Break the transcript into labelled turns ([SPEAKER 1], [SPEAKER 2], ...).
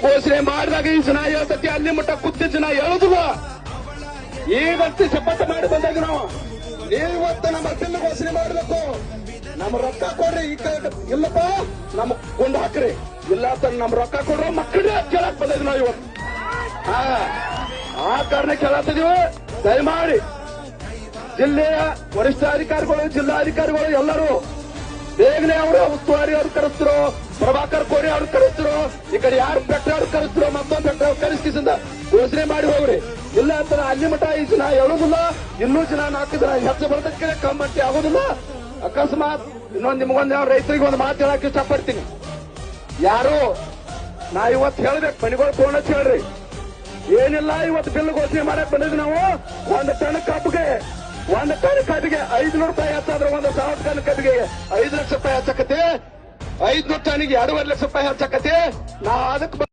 [SPEAKER 1] Bill ಘೋಷಣೆ ಮಾಡಿದಾಗ ಈ ಜನ ಹೇಳ್ತತಿ, ಅಲ್ಲಿ ಮಟ್ಟ ಕುತ್ತಿ ಜನ ಹೇಳುದಿಲ್ಲ. ಈಗಂತೂ ಶಪಥ ಮಾಡಿ ಬಂದಾಗ ನಾವು ಇವತ್ತು ನಮ್ಮ ಬಿಲ್ ಘೋಷಣೆ ಮಾಡಬೇಕು, ನಮ್ಮ ರೊಕ್ಕ ಕೊಡ್ರಿ. ಈ ಇಲ್ಲಪ್ಪ ನಮ್ ಕೊಂಡ್ ಹಾಕ್ರಿ, ಇಲ್ಲ ನಮ್ ರೊಕ್ಕ ಕೊಡ್ರಿ ಮಕ್ಕಳೇ ಕೇಳಕ್ ಬಂದಿದ್ವಿ ನಾವು ಇವತ್ತು. ಆ ಕಾರಣ ಕೇಳತ್ತಿದೀವಿ. ದಯಮಾಡಿ ಜಿಲ್ಲೆಯ ವರಿಷ್ಠಾಧಿಕಾರಿಗಳು, ಜಿಲ್ಲಾಧಿಕಾರಿಗಳು ಎಲ್ಲರೂ ಬೇಗನೆ ಅವರು ಉಸ್ತುವಾರಿ ಅವ್ರು ಕರೆಸ್ತರು, ಪ್ರಭಾಕರ್ ಕೋರಿ ಅವ್ರು ಕರೆಸ್ತರು, ಈ ಕಡೆ ಯಾರು ಬೆಟ್ಟ ಅವ್ರು ಕರೆಸ್ತರು, ಮತ್ತೊಂದು ಬೆಟ್ಟ ಅವ್ರು ಕರೆಸ್ಕಿಸಿಂದ ಘೋಷಣೆ ಮಾಡಿ ಹೋಗ್ರಿ. ಇಲ್ಲ ಅಂತ ಅಲ್ಲಿ ಮಠ ಈ ಜನ ಹೇಳುದಿಲ್ಲ, ಇನ್ನೂ ಜನ 4 ಜನ ಹೆಚ್ಚು ಬರೋದಕ್ಕೆ ಕಮ್ಮಟ್ಟಿ ಆಗೋದಿಲ್ಲ. ಅಕಸ್ಮಾತ್ ಇನ್ನೊಂದು ನಿಮಗೊಂದು ರೈತರಿಗೆ ಒಂದು ಮಾತು ಹೇಳಕ್ ಇಷ್ಟಪಡ್ತೀನಿ. ಯಾರು ನಾ ಇವತ್ತು ಹೇಳ್ಬೇಕು, ಮನೆಗಳು ಫೋನ್ ಹಚ್ಚಿ ಹೇಳ್ರಿ, ಏನಿಲ್ಲ ಇವತ್ತು ಬಿಲ್ ಘೋಷಣೆ ಮಾಡಕ್ ಬಂದಿದ್ವಿ ನಾವು. ಒಂದು ಟನ್ ಕಬ್ಬಿಗೆ 500 ರೂಪಾಯಿ ಹೆಚ್ಚಾದ್ರೆ 1,000 ಟನ್ ಕಬ್ಬಿಗೆ 5 ಲಕ್ಷ ರೂಪಾಯಿ ಹೆಚ್ಚಕತಿ, 500 ಟನ್ನಿಗೆ 2.5 ಲಕ್ಷ ರೂಪಾಯಿ ಹೆಚ್ಚಕತಿ. ನಾ ಅದಕ್ಕೆ